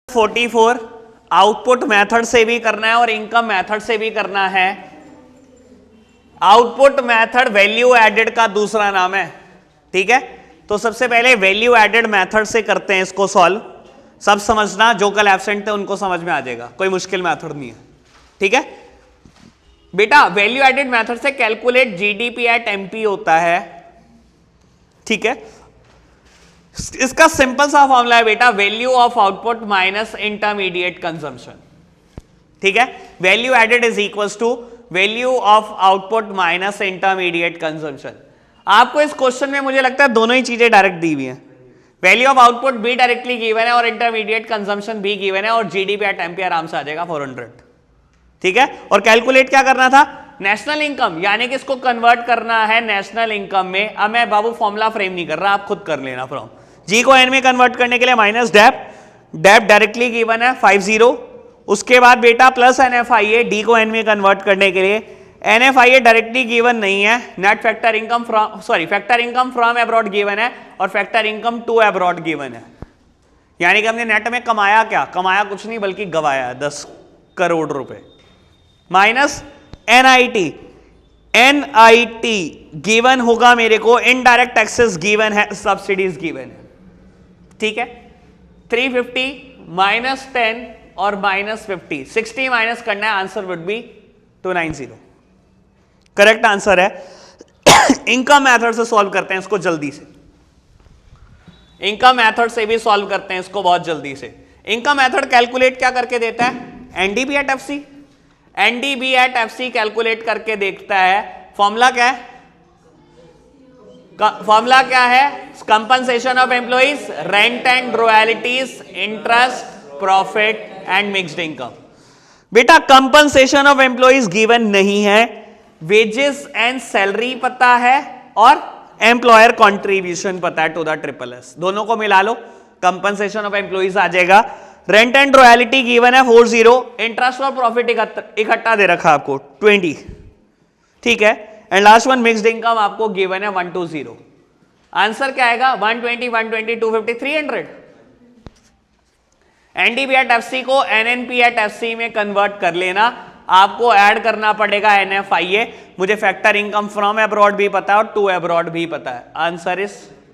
44 output method से भी करना है और इनकम मेथड से भी करना है। आउटपुट मेथड वैल्यू एडेड का दूसरा नाम है, ठीक है। तो सबसे पहले वैल्यू एडेड मेथड से करते हैं इसको सॉल्व। सब समझना, जो कल एब्सेंट थे उनको समझ में आ जाएगा, कोई मुश्किल मेथड नहीं है, ठीक है बेटा। वैल्यू एडेड मेथड से कैलकुलेट जीडीपी एट एमपी होता है, ठीक है। इसका सिंपल सा फॉर्मूला है बेटा, value of output minus intermediate consumption, ठीक है। Value added is equals to value of output minus intermediate consumption. आपको इस क्वेश्चन में मुझे लगता है दोनों ही चीजें डायरेक्ट दी हुई हैं। वैल्यू ऑफ आउटपुट भी डायरेक्टली गिवन है और इंटरमीडिएट कंजम्पशन भी गिवन है, और जीडीपी एट एमपी आराम से आ जाएगा 400, ठीक है। और कैलकुलेट क्या करना था, नेशनल इनकम, यानी कि इसको कन्वर्ट करना है नेशनल इनकम में। अब मैं बाबू फॉर्मूला फ्रेम नहीं कर रहा, आप खुद कर लेना। फ्रॉम जी को एन में कन्वर्ट करने के लिए minus dep, dep directly given है 50, उसके बाद बेटा प्लस एनएफआईए, डी को एन में कन्वर्ट करने के लिए। एनएफआईए डायरेक्टली गिवन नहीं है, net factor income from factor income from abroad given है और factor income to abroad given है। यानी कि हमने नेट में कमाया क्या, कमाया कुछ नहीं बल्कि गवाया 10 करोड़ रुपए। माइनस एनआईटी, एनआईटी गिवन होगा मेरे को, इनडायरेक्ट टैक्सेस गिवन है, सब्सिडीज गिवन है, ठीक है। 350 माइनस 10 और माइनस 50, 60 माइनस करना है, answer would be 290, correct answer है। इनकम मेथड से सॉल्व करते हैं इसको जल्दी से, इनकम मेथड से भी सॉल्व करते हैं इसको बहुत जल्दी से। इनकम मेथड कैलकुलेट क्या करके देता है, NDP at FC, NDP at FC calculate करके देखता है। फॉर्मूला क्या है, फॉर्मूला क्या है, compensation of employees, rent and royalties, interest, profit and mixed income. बेटा कंपनसेशन ऑफ एम्प्लॉइज गिवन नहीं है, वेजेस एंड सैलरी पता है और एम्प्लॉयर कॉन्ट्रीब्यूशन पता है टू द ट्रिपल एस, दोनों को मिला लो, कंपनसेशन ऑफ एम्प्लॉइज आ जाएगा। रेंट एंड रॉयल्टी गिवन है 40, इंटरेस्ट और प्रॉफिट इकट्ठा दे रखा आपको 20, ठीक है। And last one mixed income आपको गिवन है 120। आंसर क्या आएगा, 120, 120, 250, 300। एनडीबी एट एफसी को एनएनपी एट एफसी में कन्वर्ट कर लेना, आपको ऐड करना पड़ेगा एनएफआईए। मुझे फैक्टर इनकम फ्रॉम अब्रॉड भी पता है और टू अब्रॉड भी पता है, आंसर इज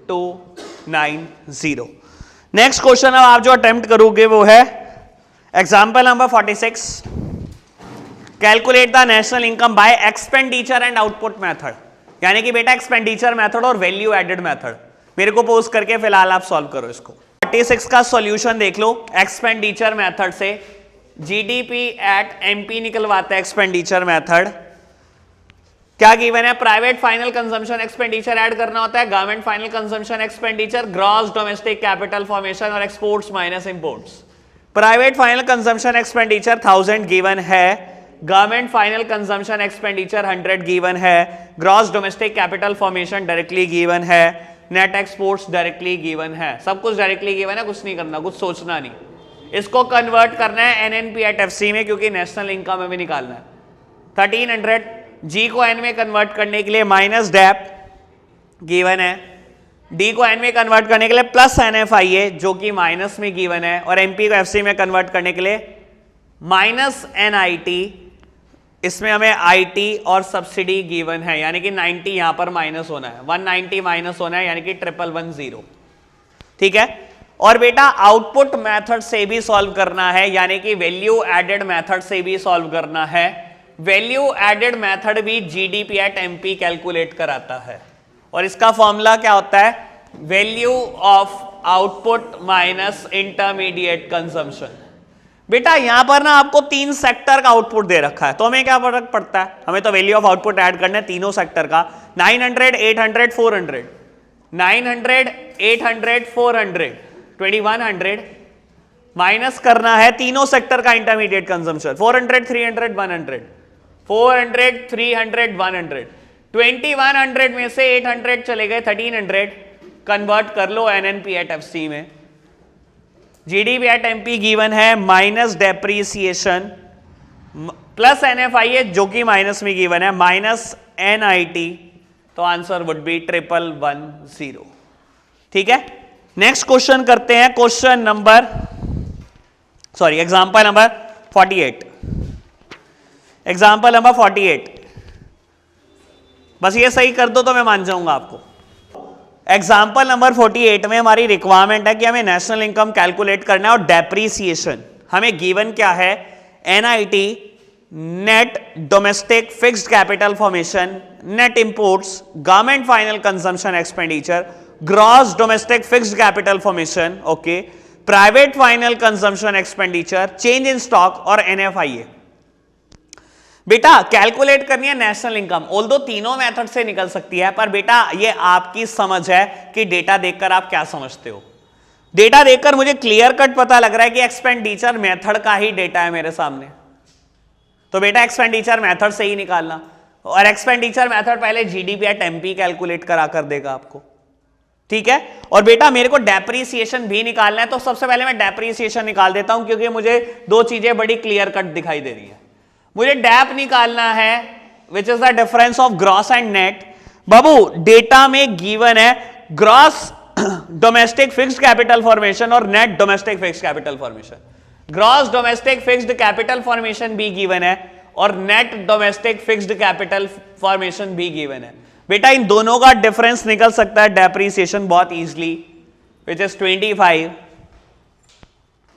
290। नेक्स्ट क्वेश्चन अब आप जो अटेम्प्ट करोगे वो है example number 46, calculate the national income by expenditure and output method. यानी कि बेटा एक्सपेंडिचर मेथड और वैल्यू एडेड मेथड मेरे को पोस्ट करके फिलहाल आप सॉल्व करो इसको। 46 का सॉल्यूशन देख लो, एक्सपेंडिचर मेथड से जीडीपी एट एमपी निकलवाता है एक्सपेंडिचर मेथड। क्या गिवन है, private final consumption expenditure add करना होता है, government final consumption expenditure, gross domestic capital formation और exports minus imports. Private final consumption expenditure 1000 given है, government final consumption expenditure 100 given है, gross domestic capital formation directly given है, net exports directly given है, सब कुछ directly given है, कुछ नहीं करना, कुछ सोचना नहीं। इसको कन्वर्ट करना है एनएनपी एट एफसी में, क्योंकि नेशनल इनकम में भी निकालना है। 1300 जी को एन में कन्वर्ट करने के लिए माइनस डेप गिवन है, डी को एन में कन्वर्ट करने के लिए प्लस एनएफआईए जो कि माइनस में गिवन है, और एमपी को एफसी में कन्वर्ट करने के लिए माइनस एनआईटी, इसमें हमें आईटी और सब्सिडी गिवन है, यानी कि 90 यहां पर माइनस होना है, 190 माइनस होना है, यानी कि 1110, ठीक है। और बेटा आउटपुट मेथड से भी सॉल्व करना है, यानी कि वैल्यू एडेड मेथड से भी सॉल्व करना है। वैल्यू एडेड मेथड भी जीडीपी एट एमपी कैलकुलेट कराता है, और इसका फॉर्मूला क्या होता है, value of output minus intermediate consumption. बेटा यहां पर ना आपको 3 सेक्टर का आउटपुट दे रखा है, तो हमें क्या फर्क पड़ता है, हमें तो वैल्यू ऑफ आउटपुट ऐड करना है तीनों सेक्टर का। 900, 800, 400, 900, 800, 400, 2100 माइनस करना है तीनों सेक्टर का इंटरमीडिएट कंजम्पशन, 400, 300, 100, 400, 300, 100, 2100 में से 800 चले गए 1300, कन्वर्ट कर लो एनएनपी एट एफसी में। जीडीपी एट एमपी गिवन है माइनस डेप्रीसिएशन प्लस एनएफआईए जो कि माइनस में गिवन है, माइनस एनआईटी, तो आंसर वुड बी 1110, ठीक है। नेक्स्ट क्वेश्चन करते हैं, question number sorry, example number 48, example number 48, बस ये सही कर दो तो मैं मान जाऊंगा आपको। एग्जाम्पल नंबर 48 में हमारी रिक्वायरमेंट है कि हमें नेशनल इनकम कैलकुलेट करना है और डेप्रीसिएशन हमें गिवन क्या है, NIT, net domestic fixed capital formation, net imports, government final consumption expenditure, gross domestic fixed capital formation, okay, private final consumption expenditure, change in stock और एनएफआईए। बेटा calculate करनी है नेशनल इनकम, ऑल्दो तीनों method से निकल सकती है, पर बेटा ये आपकी समझ है कि डेटा देखकर आप क्या समझते हो। डेटा देखकर मुझे क्लियर कट पता लग रहा है कि एक्सपेंडिचर मेथड का ही डेटा है मेरे सामने, तो बेटा एक्सपेंडिचर मेथड से ही निकालना, और एक्सपेंडिचर मेथड पहले जीडीपी एट एमपी कैलकुलेट करा कर देगा आपको, ठीक है। और बेटा मेरे को डेप्रीसिएशन भी निकालना है, तो सबसे पहले मैं डेप्रीसिएशन निकाल देता हूं, क्योंकि मुझे दो चीजें बड़ी क्लियर कट दिखाई दे रही है। मुझे डैप निकालना है, which is the difference of gross and net. बाबू डेटा में गिवन है gross domestic fixed capital formation और net domestic fixed capital formation. Gross domestic fixed capital formation भी गिवन है और net domestic fixed capital formation भी given है। बेटा इन दोनों का डिफरेंस निकल सकता है डेप्रीसिएशन बहुत इजीली, विच इज 25,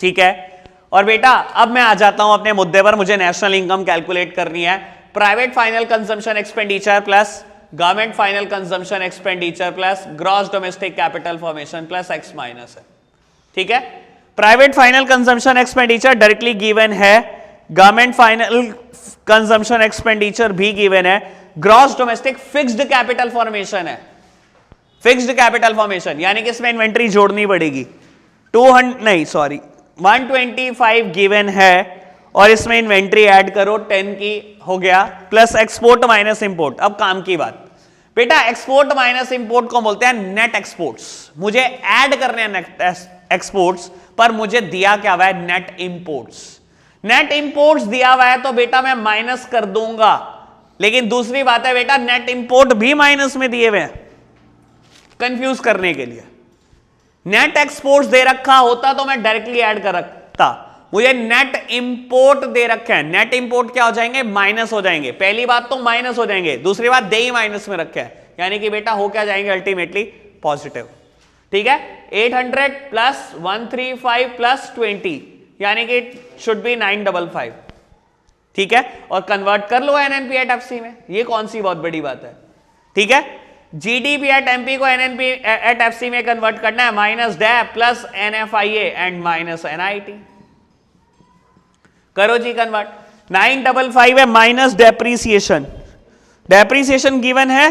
ठीक है। और बेटा अब मैं आ जाता हूं अपने मुद्दे पर, मुझे नेशनल इनकम कैलकुलेट करनी है। Private final consumption expenditure plus government final consumption expenditure plus gross domestic capital formation plus x minus है, ठीक है। Private final consumption expenditure directly given है, गवर्नमेंट फाइनल कंजम्पशन एक्सपेंडिचर भी गिवन है, gross domestic fixed capital formation है, fixed capital formation यानी कि इसमें इन्वेंट्री जोड़नी पड़ेगी। 125 गिवन है और इसमें इन्वेंट्री ऐड करो 10 की हो गया, प्लस एक्सपोर्ट माइनस इंपोर्ट। अब काम की बात बेटा, एक्सपोर्ट माइनस इंपोर्ट को बोलते हैं नेट एक्सपोर्ट्स। मुझे ऐड करने हैं नेट एक्सपोर्ट्स, पर मुझे दिया क्या हुआ है, नेट इंपोर्ट्स। नेट इंपोर्ट्स दिया हुआ है तो बेटा मैं माइनस कर दूंगा, लेकिन दूसरी बात है बेटा नेट इंपोर्ट भी माइनस में दिए हुए हैं, कंफ्यूज करने के लिए। नेट एक्सपोर्ट्स दे रखा होता तो मैं डायरेक्टली ऐड कर रखता, मुझे नेट इंपोर्ट दे रखे हैं। नेट इंपोर्ट क्या हो जाएंगे, माइनस हो जाएंगे। पहली बात तो माइनस हो जाएंगे, दूसरी बात दे ही माइनस में रखे हैं, यानी कि बेटा हो क्या जाएंगे अल्टीमेटली पॉजिटिव, ठीक है। 800 प्लस 135 प्लस 20 यानी कि शुड बी 955, ठीक है। और कन्वर्ट कर लो एनएनपी एट एफसी में, ये कौन सी बहुत बड़ी बात है, ठीक है। जीडीपी एट एमपी को एनएनपी एट एफसी में कन्वर्ट करना है, minus debt plus NFIA and minus NIT. करो जी कन्वर्ट। 955 है माइनस डेप्रीसिएशन, डेप्रीसिएशन गिवन है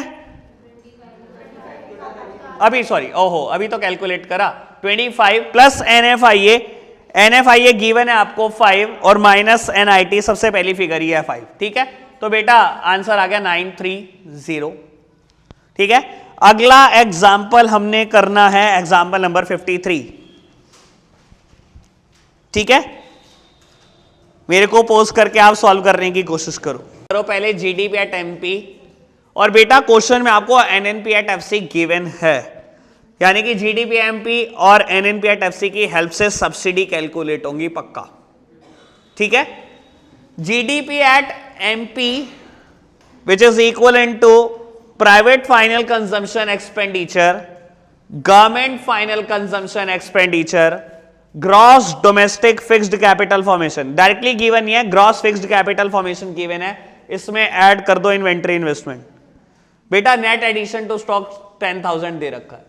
अभी, सॉरी ओहो अभी तो कैलकुलेट करा, 25 प्लस एनएफआईए, एनएफआईए गिवन है आपको 5 और माइनस एनआईटी, सबसे पहली फिगर ही है 5, ठीक है। तो बेटा आंसर आ गया 930, ठीक है। अगला एग्जाम्पल हमने करना है एग्जाम्पल नंबर 53, ठीक है। मेरे को पोज करके आप सॉल्व करने की कोशिश करो पहले जीडीपी एट एमपी, और बेटा क्वेश्चन में आपको एनएनपी एट एफसी गिवन है, यानी कि जीडीपी एमपी और एनएनपी एट एफसी की हेल्प से सब्सिडी कैलकुलेट होंगी पक्का, ठीक है। GDP at MP which is equal to private final consumption expenditure, government final consumption expenditure, gross domestic fixed capital formation. Directly given नहीं है, gross fixed capital formation given है, इसमें ऐड कर दो इन्वेंट्री इन्वेस्टमेंट। बेटा नेट एडिशन टू स्टॉक 10,000 दे रखा है,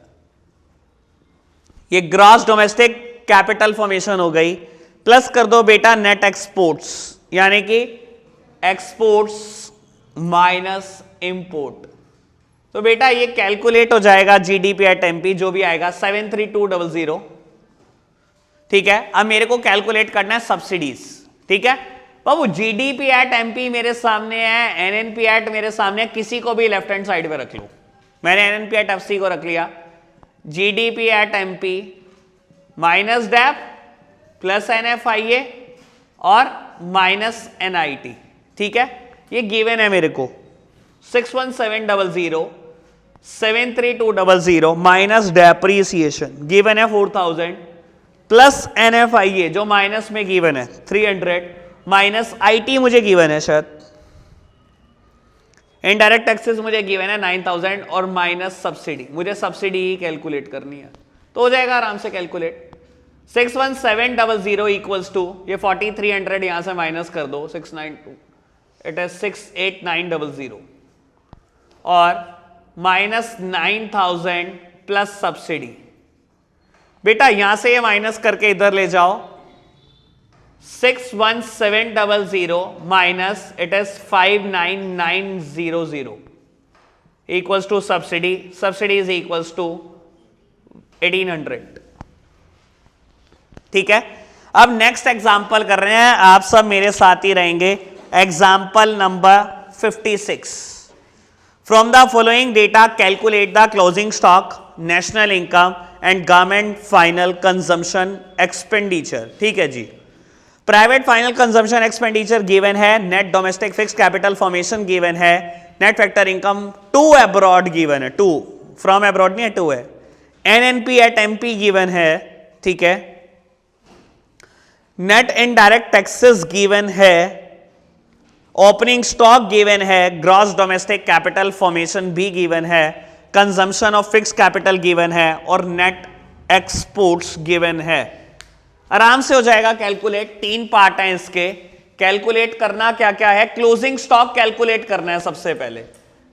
ये ग्रॉस डोमेस्टिक कैपिटल फॉर्मेशन हो गई, प्लस कर दो बेटा नेट एक्सपोर्ट्स, यानी कि एक्सपोर्ट्स माइनस इंपोर्ट। तो बेटा ये कैलकुलेट हो जाएगा जीडीपी एट एमपी, जो भी आएगा 73200, ठीक है। अब मेरे को कैलकुलेट करना है सब्सिडीज, ठीक है। बाबू जीडीपी एट एमपी मेरे सामने है, एनएनपी एट मेरे सामने है, किसी को भी लेफ्ट हैंड साइड पे रख लो। मैंने एनएनपी एट एफसी को रख लिया, GDP at MP minus debt plus NFIA और माइनस एनआईटी, ठीक है। ये गिवन है मेरे को 61700, 73200 माइनस डेप्रीसिएशन गिवन है 4000 प्लस NFIA जो माइनस में गिवन है 300 माइनस IT मुझे गिवन है शायद, इनडायरेक्ट टैक्सेस मुझे गिवन है 9000 और माइनस सब्सिडी, मुझे सब्सिडी ही कैलकुलेट करनी है तो हो जाएगा आराम से कैलकुलेट। 61700 इक्वल्स टू ये 4300 यहां से माइनस कर दो 692 इट इज 68900 और माइनस 9000 प्लस सब्सिडी। बेटा यहां से ये माइनस करके इधर ले जाओ 61700 minus it is 59900 equals to subsidy, subsidy is equals to 1800। ठीक है, अब नेक्स्ट एग्जांपल कर रहे हैं, आप सब मेरे साथ ही रहेंगे। Example number 56, from the following data calculate the closing stock, national income and government final consumption expenditure. ठीक है जी, private final consumption expenditure given है, net domestic fix capital formation given है, net factor income to abroad given है, to from abroad नहीं है, to है, NNP eight MP given है। ठीक है, नेट इनडायरेक्ट टैक्सेस गिवन है, ओपनिंग स्टॉक गिवन है, ग्रॉस डोमेस्टिक कैपिटल फॉर्मेशन भी गिवन है, consumption of fix capital given है और नेट एक्सपोर्ट्स गिवन है। आराम से हो जाएगा कैलकुलेट। तीन पार्ट हैं इसके, कैलकुलेट करना क्या क्या है। क्लोजिंग स्टॉक कैलकुलेट करना है सबसे पहले।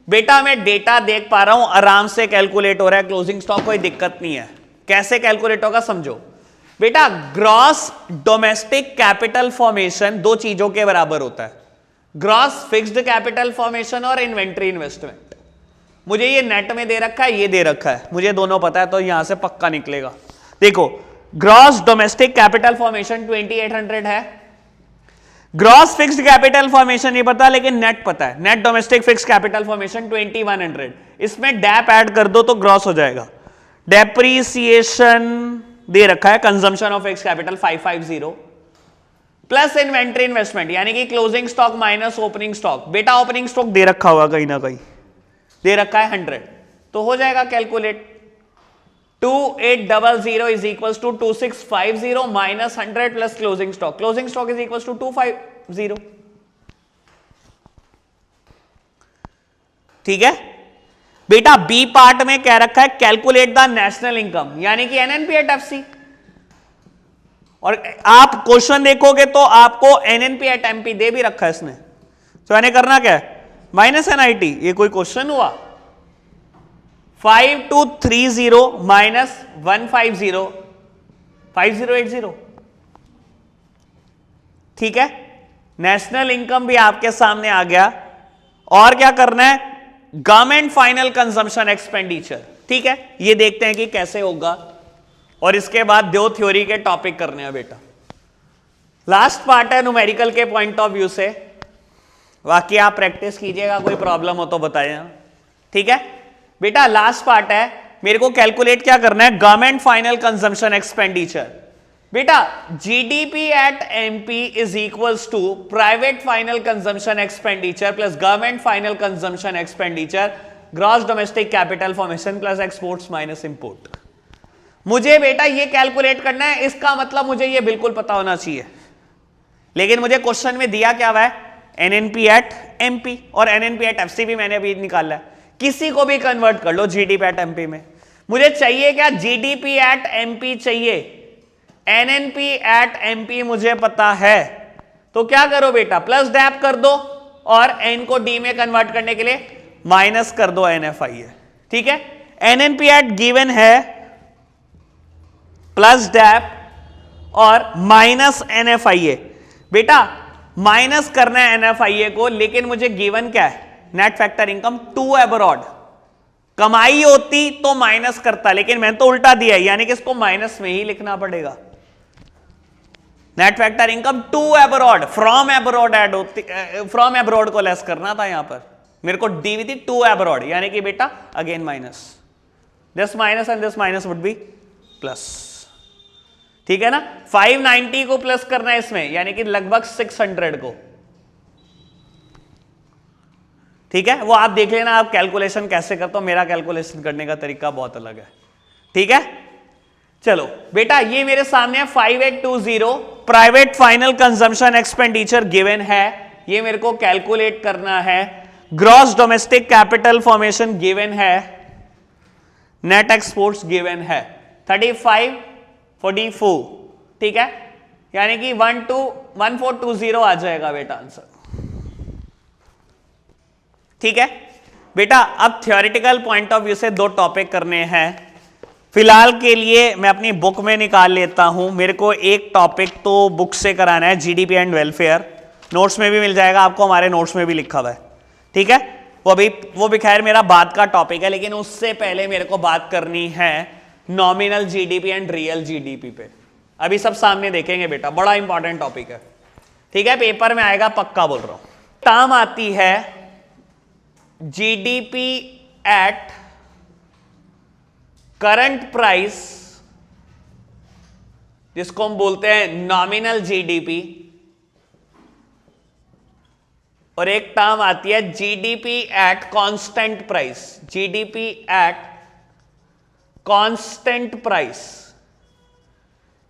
बेटा मैं डेटा देख पा रहा हूं, आराम से कैलकुलेट हो रहा है क्लोजिंग स्टॉक, कोई दिक्कत नहीं है। कैसे कैलकुलेट होगा समझो बेटा। ग्रॉस डोमेस्टिक कैपिटल फॉर्मेशन दो चीजों के बराबर होता है, ग्रॉस फिक्स्ड कैपिटल फॉर्मेशन और इन्वेंट्री इन्वेस्टमेंट। मुझे ये नेट में दे रखा है, ये दे रखा है, मुझे दोनों पता है तो यहां से पक्का निकलेगा। देखो ग्रॉस डोमेस्टिक कैपिटल फॉर्मेशन 2800 है, ग्रॉस फिक्स्ड कैपिटल फॉर्मेशन नहीं पता लेकिन नेट पता है, net domestic fixed capital formation 2100। इसमें डैप ऐड कर दो तो ग्रॉस हो जाएगा। डेप्रीसिएशन दे रखा है, consumption of fixed capital 550 plus inventory investment यानी कि closing stock minus opening stock. बेटा ओपनिंग स्टॉक दे रखा होगा कहीं ना कहीं, दे रखा है 100, तो हो जाएगा calculate. 2800 is equals to 2650 minus 100 plus closing stock, closing stock is equals to 250। ठीक है बेटा, बी पार्ट में कह रखा है कैलकुलेट द नेशनल इनकम यानी कि NNP एट FC, और आप क्वेश्चन देखोगे तो आपको NNP एट MP दे भी रखा है इसने, तो यानी करना क्या है माइनस NIT। ये कोई क्वेश्चन हुआ? 5230 माइनस 150 5080। ठीक है, नेशनल इनकम भी आपके सामने आ गया। और क्या करना है, गवर्नमेंट फाइनल कंजम्पशन एक्सपेंडिचर। ठीक है, ये देखते हैं कि कैसे होगा, और इसके बाद दो थ्योरी के टॉपिक करने हैं बेटा। लास्ट पार्ट है न्यूमेरिकल के पॉइंट ऑफ व्यू से, बाकी आप प्रैक्टिस कीजिएगा, कोई प्रॉब्लम हो तो बताइए। ठीक है बेटा, लास्ट पार्ट है, मेरे को कैलकुलेट क्या करना है, गवर्नमेंट फाइनल कंजम्पशन एक्सपेंडिचर। बेटा GDP at MP is equals to private final consumption expenditure plus government final consumption expenditure, gross domestic capital formation plus exports minus import. मुझे बेटा ये कैलकुलेट करना है, इसका मतलब मुझे ये बिल्कुल पता होना चाहिए, लेकिन मुझे क्वेश्चन में दिया क्या हुआ है, NNP एट MP, और NNP एट FC भी मैंने अभी निकाला है। किसी को भी कन्वर्ट कर लो GDP एट MP में। मुझे चाहिए क्या, GDP एट MP चाहिए, NNP एट MP मुझे पता है, तो क्या करो बेटा प्लस डैप कर दो और N को D में कन्वर्ट करने के लिए माइनस कर दो NFIA। ठीक है, NNP एट गिवन है प्लस डैप और माइनस NFIA। बेटा माइनस करना है NFIA को, लेकिन मुझे गिवन क्या है, net factor income to abroad. कमाई होती तो माइनस करता, लेकिन मैंने तो उल्टा दिया है, यानी कि इसको माइनस में ही लिखना पड़ेगा। Net factor income to abroad, from abroad add होती, फ्रॉम अब्रॉड को लेस करना था, यहां पर मेरे को डी थी टू अब्रॉड, यानी कि बेटा again minus, this minus and this minus would be plus. ठीक है ना, 590 को प्लस करना है इसमें, यानी कि लगभग 600 को। ठीक है, वो आप देख लेना आप कैलकुलेशन कैसे करते हो, मेरा कैलकुलेशन करने का तरीका बहुत अलग है। ठीक है, चलो बेटा ये मेरे सामने है 5820 private final consumption expenditure given है, ये मेरे को कैलकुलेट करना है। Gross domestic capital formation given है, नेट एक्सपोर्ट्स गिवन है 3544, ठीक है, यानी कि 1420 आ जाएगा बेटा आंसर, ठीक है बेटा। अब थ्योरेटिकल पॉइंट ऑफ व्यू से दो टॉपिक करने हैं फिलहाल के लिए, मैं अपनी बुक में निकाल लेता हूं। मेरे को एक टॉपिक तो बुक से कराना है, जीडीपी एंड वेलफेयर, नोट्स में भी मिल जाएगा आपको, हमारे नोट्स में भी लिखा हुआ है, ठीक है। वो भी खैर मेरा बाद का टॉपिक है, लेकिन उससे पहले मेरे को बात करनी है nominal GDP and real GDP पे। अभी सब सामने देखेंगे बेटा, बड़ा इंपॉर्टेंट टॉपिक है, ठीक है, पेपर में आएगा पक्का बोल रहा हूं। टर्म आती है जीडीपी एट करंट प्राइस, जिसको हम बोलते हैं नॉमिनल जीडीपी, और एक टर्म आती है GDP at constant price, GDP at constant price,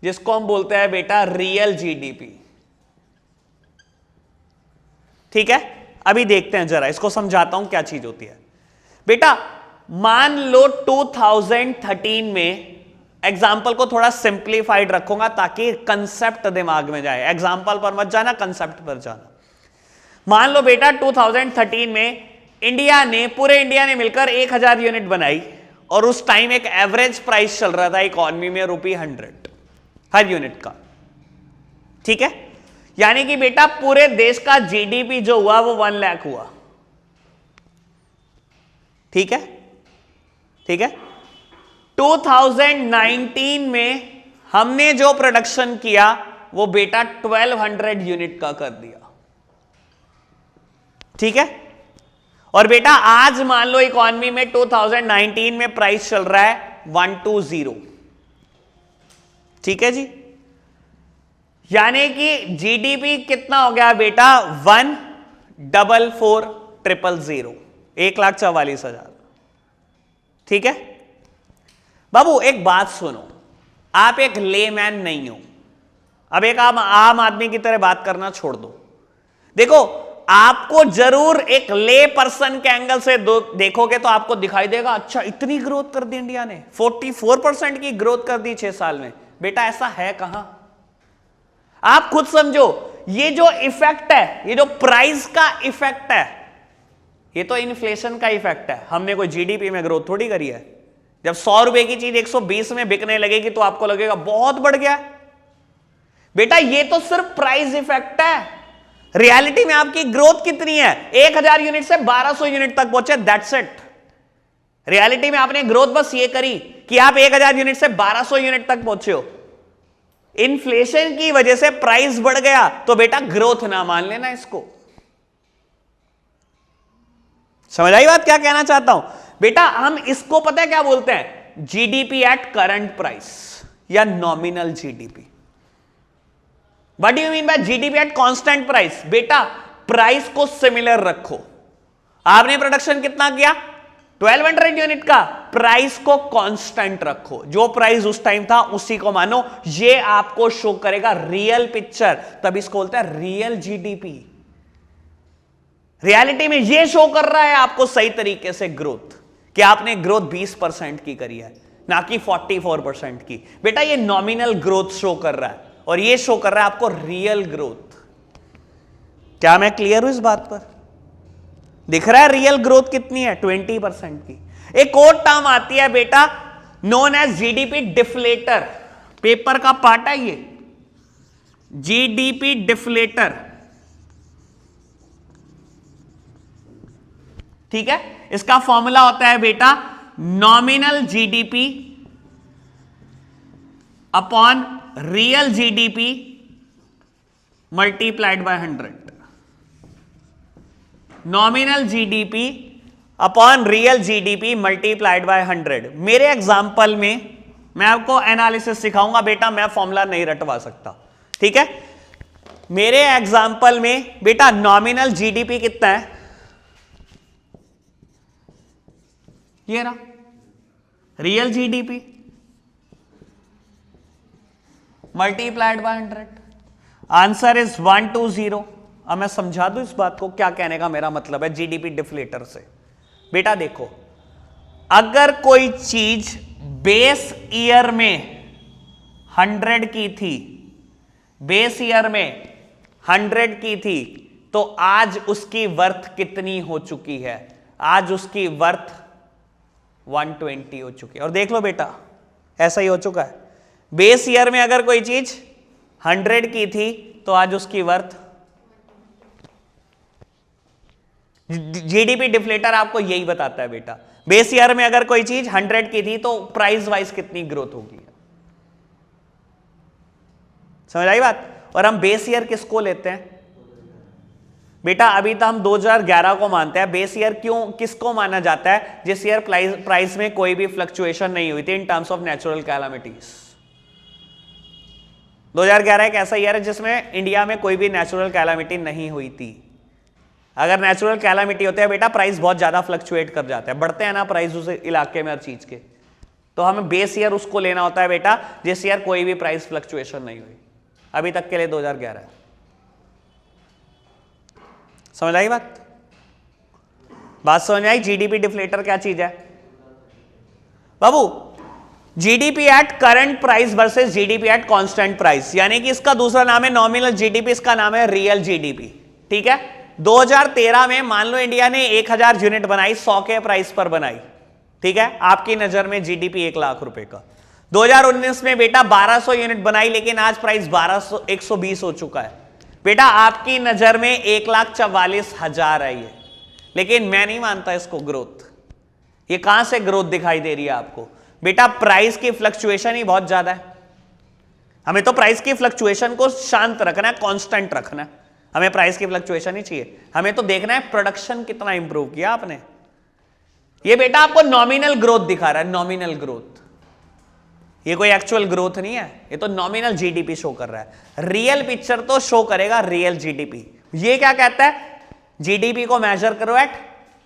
जिसको हम बोलते हैं बेटा रियल जीडीपी, ठीक है। अभी देखते हैं जरा, इसको समझाता हूं क्या चीज होती है बेटा। मान लो 2013 में, एग्जाम्पल को थोड़ा सिंप्लीफाइड रखूंगा ताकि कंसेप्ट दिमाग में जाए, एग्जाम्पल पर मत जाना, कंसेप्ट पर जाना। मान लो बेटा 2013 में पूरे इंडिया ने मिलकर 1000 यूनिट बनाई, और उस टाइम एक एवरेज प्राइस चल रहा था इकोनॉमी में ₹100 हर यूनिट का, ठीक है। यानी कि बेटा पूरे देश का जीडीपी जो हुआ वो 1 लाख हुआ, ठीक है, ठीक है। 2019 में हमने जो प्रोडक्शन किया वो बेटा 1200 यूनिट का कर दिया, ठीक है। और बेटा आज मान लो इकोनॉमी में 2019 में प्राइस चल रहा है 120, ठीक है जी। यानी कि जीडीपी कितना हो गया बेटा 1,44,000, 1,44,000, ठीक है। बाबू एक बात सुनो, आप एक लेमैन नहीं हो, अब एक आम आदमी की तरह बात करना छोड़ दो। देखो आपको जरूर एक ले पर्सन के एंगल से देखोगे तो आपको दिखाई देगा अच्छा इतनी ग्रोथ कर दी इंडिया ने, 44% की ग्रोथ कर दी 6 साल में। बेटा ऐसा है कहां, आप खुद समझो। ये जो इफेक्ट है, ये जो प्राइस का इफेक्ट है, ये तो इन्फ्लेशन का इफेक्ट है। हमने कोई जीडीपी में ग्रोथ थोड़ी करी है। जब 100 रुपए की चीज 120 में बिकने लगेगी तो आपको लगेगा बहुत बढ़ गया। बेटा ये तो सिर्फ प्राइस इफेक्ट है, रियलिटी में आपकी ग्रोथ कितनी है, 1000 यूनिट से 1200 यूनिट तक पहुंचे, दैट्स इट। रियलिटी में आपने ग्रोथ बस ये करी कि आप 1000 यूनिट से 1200 यूनिट तक पहुंचे हो। इन्फ्लेशन की वजह से प्राइस बढ़ गया तो बेटा ग्रोथ ना मान लेना इसको। समझ आई बात क्या कहना चाहता हूं बेटा। हम इसको पता है क्या बोलते हैं, जीडीपी एट करंट प्राइस या nominal GDP. What do you mean by GDP at constant price? बेटा प्राइस को सिमिलर रखो। आपने प्रोडक्शन कितना किया 1200 यूनिट का, प्राइस को कांस्टेंट रखो, जो प्राइस उस टाइम था उसी को मानो। ये आपको शो करेगा रियल पिक्चर, तब इसको बोलते हैं रियल जीडीपी। रियलिटी में ये शो कर रहा है आपको सही तरीके से ग्रोथ, कि आपने ग्रोथ 20% की करी है, ना कि 44% की। बेटा ये नॉमिनल ग्रोथ शो कर रहा है और ये शो कर रहा है आपको रियल ग्रोथ। क्या मैं क्लियर हूं इस बात पर? दिख रहा है रियल ग्रोथ कितनी है, 20% की। एक और टर्म आती है बेटा known as GDP deflator, paper का पार्ट है ये, जीडीपी डिफ्लेटर, ठीक है। इसका फॉर्मूला होता है बेटा nominal GDP upon real GDP multiplied by 100। Nominal GDP upon real GDP multiplied by 100। मेरे एग्जाम्पल में मैं आपको एनालिसिस सिखाऊंगा बेटा, मैं फॉर्मूला नहीं रटवा सकता, ठीक है। मेरे एग्जाम्पल में बेटा नॉमिनल जीडीपी कितना है, ये ना real GDP multiplied by 100, answer is 120। अब मैं समझा दूं इस बात को, क्या कहने का मेरा मतलब है जीडीपी डिफ्लेटर से। बेटा देखो, अगर कोई चीज बेस ईयर में 100 की थी, बेस ईयर में 100 की थी, तो आज उसकी वर्थ कितनी हो चुकी है? आज उसकी वर्थ 120 हो चुकी है। और देख लो बेटा, ऐसा ही हो चुका है। बेस ईयर में अगर कोई चीज 100 की थी तो आज उसकी वर्थ, जीडीपी डिफ्लेटर आपको यही बताता है बेटा, बेस ईयर में अगर कोई चीज 100 की थी तो प्राइस वाइज कितनी ग्रोथ होगी। समझ आई बात? और हम बेस ईयर किसको लेते हैं बेटा? अभी तो हम 2011 को मानते हैं। बेस ईयर क्यों किसको माना जाता है? जिस ईयर प्राइस में कोई भी फ्लक्चुएशन नहीं हुई थी in terms of natural calamities. 2011 एक ऐसा ईयर है जिसमें इंडिया में कोई भी नेचुरल कैलामिटी नहीं हुई थी। अगर नेचुरल कैलामिटी होते हैं बेटा, प्राइस बहुत ज्यादा फ्लक्चुएट कर जाता है, बढ़ते हैं ना प्राइस उस इलाके में हर चीज के। तो हमें बेस ईयर उसको लेना होता है बेटा जिस ईयर कोई भी प्राइस फ्लक्चुएशन नहीं हुई। अभी तक के लिए 2011 है। समझ आई बात? बात समझ आई? जीडीपी डिफ्लेटर क्या चीज है बाबू? GDP at current price versus GDP at constant price, यानी कि इसका दूसरा नाम है नॉमिनल जीडीपी, इसका नाम है रियल जीडीपी। ठीक है? 2013 में मान लो इंडिया ने 1000 यूनिट बनाई, 100 के प्राइस पर बनाई। ठीक है? आपकी नजर में जीडीपी 1 लाख रुपए का। 2019 में बेटा 1200 यूनिट बनाई, लेकिन आज प्राइस 120 हो चुका है। बेटा आपकी नजर में 1,44,000 है ये, लेकिन मैं नहीं मानता इसको ग्रोथ। ये कहां से ग्रोथ दिखाई दे रही है आपको? बेटा प्राइस की फ्लक्चुएशन ही बहुत ज्यादा है। हमें तो प्राइस की फ्लक्चुएशन को शांत रखना है, कांस्टेंट रखना है। हमें प्राइस की फ्लक्चुएशन ही चाहिए। हमें तो देखना है प्रोडक्शन कितना इंप्रूव किया आपने। ये बेटा आपको नॉमिनल ग्रोथ दिखा रहा है, नॉमिनल ग्रोथ। ये कोई एक्चुअल ग्रोथ नहीं है, ये तो नॉमिनल जीडीपी शो कर रहा है। रियल पिक्चर तो शो करेगा रियल जीडीपी। ये क्या कहता है? जीडीपी को मेजर करो एट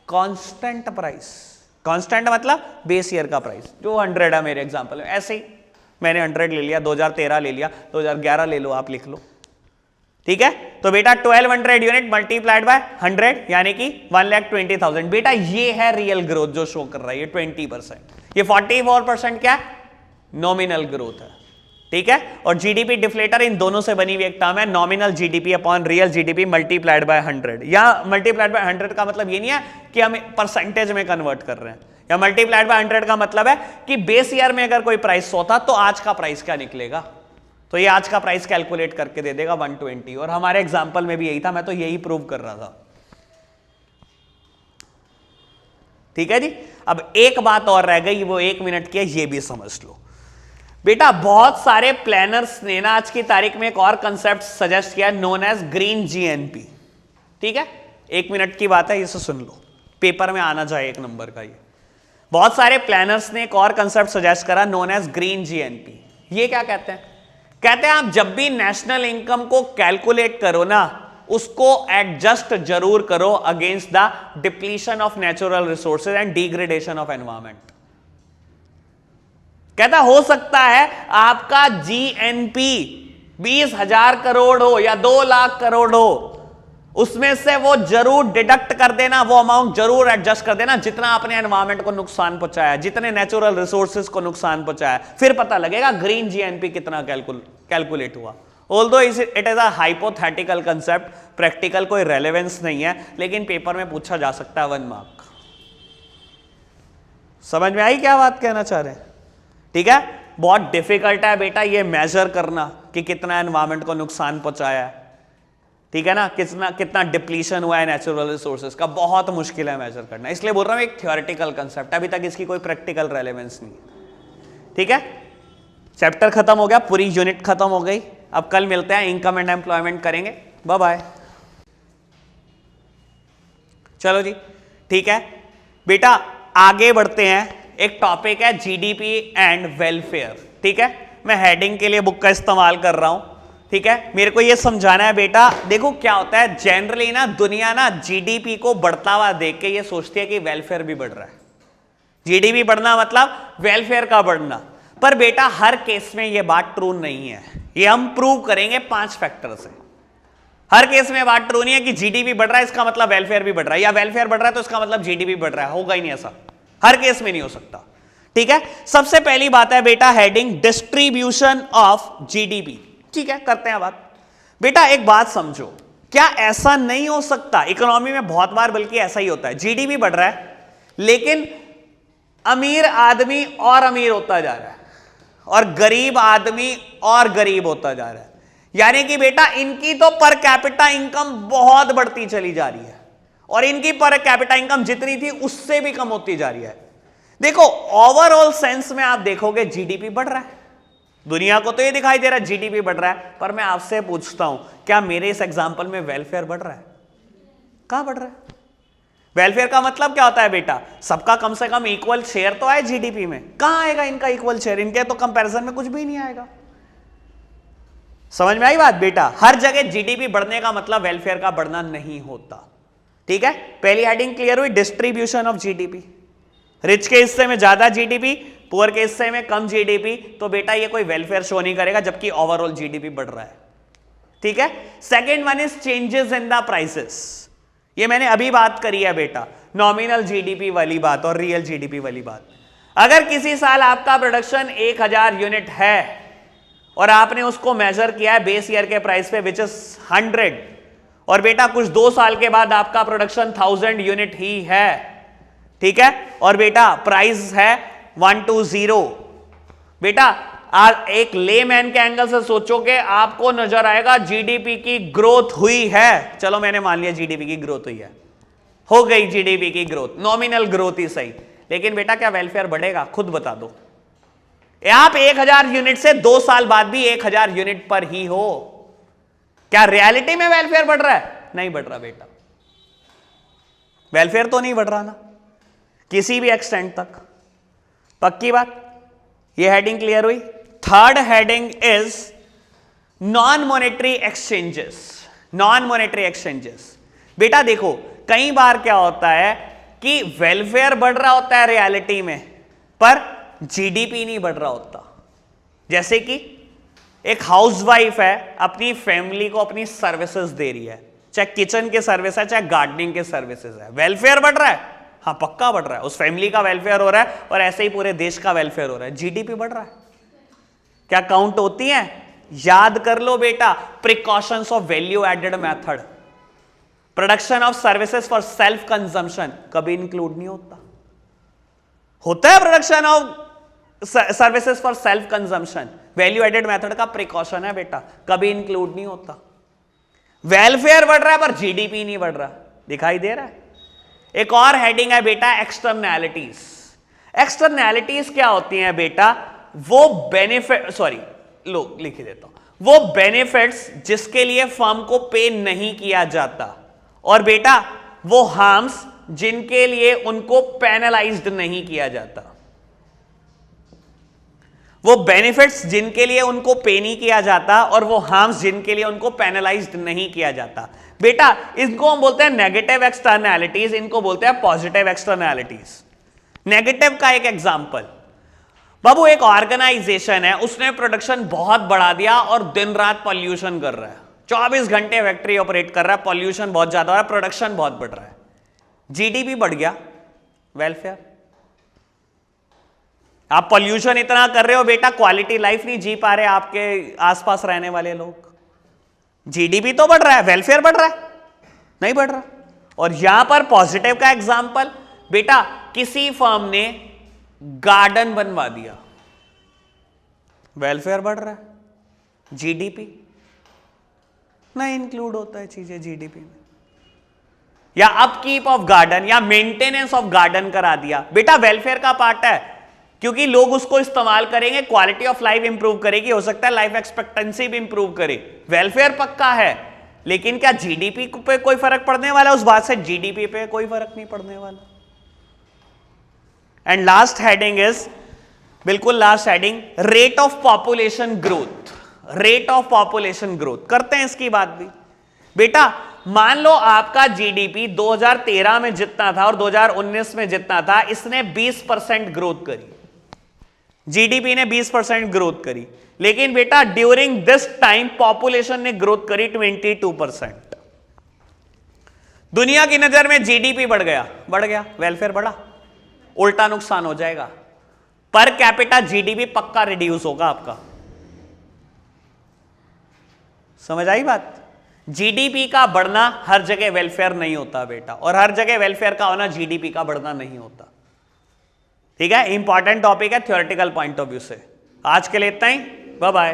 कांस्टेंट प्राइस। कांस्टेंट मतलब बेस ईयर का प्राइस, जो 100 है मेरे एग्जांपल में। ऐसे ही मैंने 100 ले लिया, 2013 ले लिया, 2011 ले लो, आप लिख लो। ठीक है? तो बेटा 1200 यूनिट मल्टीप्लाइड बाय 100 यानी कि 1,20,000। बेटा ये है रियल ग्रोथ जो शो कर रहा है, ये 20%। ये 44% क्या है? नॉमिनल ग्रोथ है। ठीक है? और जीडीपी डिफ्लेटर इन दोनों से बनी हुई एक टर्म है, nominal GDP upon real GDP multiplied by 100। या मल्टीप्लाइड बाय 100 का मतलब ये नहीं है कि हम परसेंटेज में कन्वर्ट कर रहे हैं, या मल्टीप्लाइड बाय 100 का मतलब है कि बेस ईयर में अगर कोई प्राइस 100 था तो आज का प्राइस क्या निकलेगा। तो ये आज का प्राइस कैलकुलेट करके दे देगा 120। और हमारे एग्जाम्पल में भी यही था, मैं तो यही प्रूव कर रहा था। ठीक है जी? अब एक बात और रह गई, वो 1 मिनट की है, ये भी समझ लो बेटा। बहुत सारे प्लानर्स ने ना आज की तारीख में एक और कंसेप्ट सजेस्ट किया, नोन एज ग्रीन जीएनपी। ठीक है? 1 मिनट की बात है, इसे सुन लो, पेपर में आना चाहिए 1 नंबर का ये। बहुत सारे प्लानर्स ने एक और कंसेप्ट सजेस्ट करा, नोन एज ग्रीन जीएनपी। ये क्या कहते हैं? कहते हैं आप जब भी नेशनल इनकम को कैलकुलेट करो ना, उसको एडजस्ट जरूर करो against the depletion of natural resources and degradation of environment. कहता हो सकता है आपका जीएनपी 20,000 करोड़ हो या 2 लाख करोड़ हो, उसमें से वो जरूर डिडक्ट कर देना, वो अमाउंट जरूर एडजस्ट कर देना जितना आपने एनवायरमेंट को नुकसान पहुंचाया, जितने नेचुरल रिसोर्सेज को नुकसान पहुंचाया। फिर पता लगेगा ग्रीन जीएनपी कितना कैलकुलेट हुआ। Although it is a hypothetical concept, practical कोई रेलेवेंस नहीं है, लेकिन पेपर में पूछा जा सकता है 1 मार्क। समझ में आई क्या बात कहना चाह रहे हैं? ठीक है? बहुत डिफिकल्ट है बेटा ये मेजर करना कि कितना एनवायरमेंट को नुकसान पहुंचाया है। ठीक है ना? कितना डिप्लीशन हुआ है नेचुरल रिसोर्सेज का, बहुत मुश्किल है मेजर करना। इसलिए बोल रहा हूं एक थ्योरेटिकल कंसेप्ट, अभी तक इसकी कोई प्रैक्टिकल रेलेवेंस नहीं। ठीक है? चैप्टर खत्म हो गया, पूरी यूनिट खत्म हो गई। अब कल मिलते हैं, इनकम एंड एम्प्लॉयमेंट करेंगे। Bye bye. चलो जी, ठीक है बेटा, आगे बढ़ते हैं। एक टॉपिक है जीडीपी एंड वेलफेयर। ठीक है? मैं हेडिंग के लिए बुक का इस्तेमाल कर रहा हूं। ठीक है? मेरे को यह समझाना है बेटा, देखो क्या होता है जनरली ना, दुनिया ना जीडीपी को बढ़ता हुआ देख के ये सोचती है कि वेलफेयर भी बढ़ रहा है। जीडीपी बढ़ना मतलब वेलफेयर का बढ़ना, पर बेटा हर केस में यह बात ट्रू नहीं है। ये हम प्रूव करेंगे 5 फैक्टर से। हर केस में बात ट्रू नहीं है कि जीडीपी बढ़ रहा है इसका मतलब वेलफेयर भी बढ़ रहा है, या वेलफेयर बढ़ रहा है तो इसका मतलब जीडीपी बढ़ रहा है, होगा ही नहीं ऐसा, हर केस में नहीं हो सकता। ठीक है, सबसे पहली बात है बेटा हेडिंग डिस्ट्रीब्यूशन ऑफ जीडीपी। ठीक है, करते हैं बात। बेटा एक बात समझो, क्या ऐसा नहीं हो सकता, इकोनॉमी में बहुत बार बल्कि ऐसा ही होता है, जीडीपी बढ़ रहा है लेकिन अमीर आदमी और अमीर होता जा रहा है और गरीब आदमी और गरीब होता जा रहा है, यानी कि बेटा इनकी तो पर कैपिटा इनकम बहुत बढ़ती चली जा रही है और इनकी पर कैपिटा इनकम जितनी थी उससे भी कम होती जा रही है। देखो ओवरऑल सेंस में आप देखोगे जीडीपी बढ़ रहा है, दुनिया को तो ये दिखाई दे रहा है जीडीपी बढ़ रहा है, पर मैं आपसे पूछता हूं क्या मेरे इस एग्जांपल में वेलफेयर बढ़ रहा है? कहां बढ़ रहा है? वेलफेयर का मतलब क्या होता है बेटा, सबका कम से कम इक्वल शेयर तो आए जीडीपी में। कहां आएगा इनका इक्वल शेयर? इनके तो कंपैरिजन में कुछ भी नहीं आएगा। समझ में आई बात बेटा? हर जगह जीडीपी बढ़ने का मतलब वेलफेयर का बढ़ना नहीं होता। ठीक है, पहली हेडिंग क्लियर हुई, डिस्ट्रीब्यूशन ऑफ जीडीपी। रिच के हिस्से में ज्यादा जीडीपी, पुअर के हिस्से में कम जीडीपी, तो बेटा ये कोई वेलफेयर शो नहीं करेगा जबकि ओवरऑल जीडीपी बढ़ रहा है। ठीक है, second one is changes in the prices. ये मैंने अभी बात करी है बेटा, नॉमिनल जीडीपी वाली बात और रियल जीडीपी वाली बात। अगर किसी साल आपका प्रोडक्शन 1000 यूनिट है और आपने उसको मेजर किया है बेस ईयर के प्राइस पे विच इज 100, और बेटा कुछ 2 साल के बाद आपका प्रोडक्शन 1000 यूनिट ही है, ठीक है, और बेटा प्राइस है 120, बेटा एक लेमैन के एंगल से सोचोगे आपको नजर आएगा जीडीपी की ग्रोथ हुई है। चलो मैंने मान लिया जीडीपी की ग्रोथ हुई है, हो गई जीडीपी की ग्रोथ, नॉमिनल ग्रोथ ही सही, लेकिन बेटा क्या वेलफेयर बढ़ेगा? खुद बता दो। आप 1000 यूनिट से 2 साल बाद भी 1000 यूनिट पर ही हो, क्या रियलिटी में वेलफेयर बढ़ रहा है? नहीं बढ़ रहा बेटा, वेलफेयर तो नहीं बढ़ रहा ना किसी भी एक्सटेंट तक। पक्की बात? ये हेडिंग क्लियर हुई। Third heading is non monetary exchanges. Non monetary exchanges, बेटा देखो कई बार क्या होता है कि वेलफेयर बढ़ रहा होता है रियलिटी में, पर जीडीपी नहीं बढ़ रहा होता। जैसे कि एक हाउसवाइफ है, अपनी फैमिली को अपनी सर्विसेज दे रही है, चाहे किचन के सर्विस है चाहे गार्डनिंग के सर्विसेज है, वेलफेयर बढ़ रहा है? हाँ पक्का बढ़ रहा है, उस फैमिली का वेलफेयर हो रहा है और ऐसे ही पूरे देश का वेलफेयर हो रहा है। जीडीपी बढ़ रहा है, क्या काउंट होती है? याद कर लो बेटा, precautions of value added method, production of services for self consumption कभी इंक्लूड नहीं होता। होता है production of services for self consumption, value added method का प्रिकॉशन है बेटा, कभी इंक्लूड नहीं होता। वेलफेयर बढ़ रहा है पर जीडीपी नहीं बढ़ रहा, दिखाई दे रहा है। एक और हेडिंग है बेटा एक्सटर्नैलिटीज। एक्सटर्नैलिटीज क्या होती हैं बेटा? वो बेनिफिट, सॉरी लो लिख ही देता हूं, वो बेनिफिट्स जिसके लिए फर्म को पे नहीं किया जाता, और बेटा वो हार्म्स जिनके लिए उनको पेनलाइज्ड नहीं किया जाता। वो बेनिफिट्स जिनके लिए उनको पे नहीं किया जाता और वो हार्म्स जिनके लिए उनको पेनलाइज्ड नहीं किया जाता। बेटा इनको हम बोलते हैं नेगेटिव एक्सटर्नैलिटीज, इनको बोलते हैं पॉजिटिव एक्सटर्नैलिटीज। नेगेटिव का एक एग्जांपल, बाबू एक ऑर्गेनाइजेशन है, उसने प्रोडक्शन बहुत बढ़ा दिया और दिन रात पॉल्यूशन कर रहा है, 24 घंटे फैक्ट्री ऑपरेट कर रहा है, पॉल्यूशन बहुत ज्यादा हो रहा है, प्रोडक्शन बहुत बढ़ रहा है, जीडीपी बढ़ गया, वेलफेयर। आप पॉल्यूशन इतना कर रहे हो बेटा, क्वालिटी लाइफ नहीं जी पा रहे आपके आसपास रहने वाले लोग, जीडीपी तो बढ़ रहा है, वेलफेयर बढ़ रहा है? नहीं बढ़ रहा। और यहां पर पॉजिटिव का एग्जांपल, बेटा किसी फर्म ने गार्डन बनवा दिया, वेलफेयर बढ़ रहा है, जीडीपी नहीं इंक्लूड होता है चीजें जीडीपी में। या अपकीप ऑफ गार्डन या मेंटेनेंस ऑफ गार्डन करा दिया, बेटा वेलफेयर का पार्ट है, क्योंकि लोग उसको इस्तेमाल करेंगे, क्वालिटी ऑफ लाइफ इंप्रूव करेगी, हो सकता है लाइफ एक्सपेक्टेंसी भी इंप्रूव करे, वेलफेयर पक्का है। लेकिन क्या जीडीपी पे कोई फर्क पड़ने वाला है? उस बात से जीडीपी पे कोई फर्क नहीं पड़ने वाला। एंड लास्ट हेडिंग इज, बिल्कुल last heading, rate of population growth. Rate of population growth करते हैं इसकी बात भी। बेटा मान लो आपका जीडीपी 2013 में जितना था और 2019 में जितना था, इसने 20% ग्रोथ करी। जीडीपी ने 20% ग्रोथ करी, लेकिन बेटा ड्यूरिंग दिस टाइम पॉपुलेशन ने ग्रोथ करी 22%। दुनिया की नजर में जीडीपी बढ़ गया, वेलफेयर बढ़ा, उल्टा नुकसान हो जाएगा। पर कैपिटा जीडीपी पक्का रिड्यूस होगा आपका। समझ आई बात? जीडीपी का बढ़ना हर जगह वेलफेयर नहीं होता बेटा, और हर जगह वेलफेयर का होना जीडीपी का बढ़ना नहीं होता। ठीक है, इंपॉर्टेंट टॉपिक है थ्योरेटिकल पॉइंट ऑफ व्यू से। आज के लिए इतना ही, बाय बाय।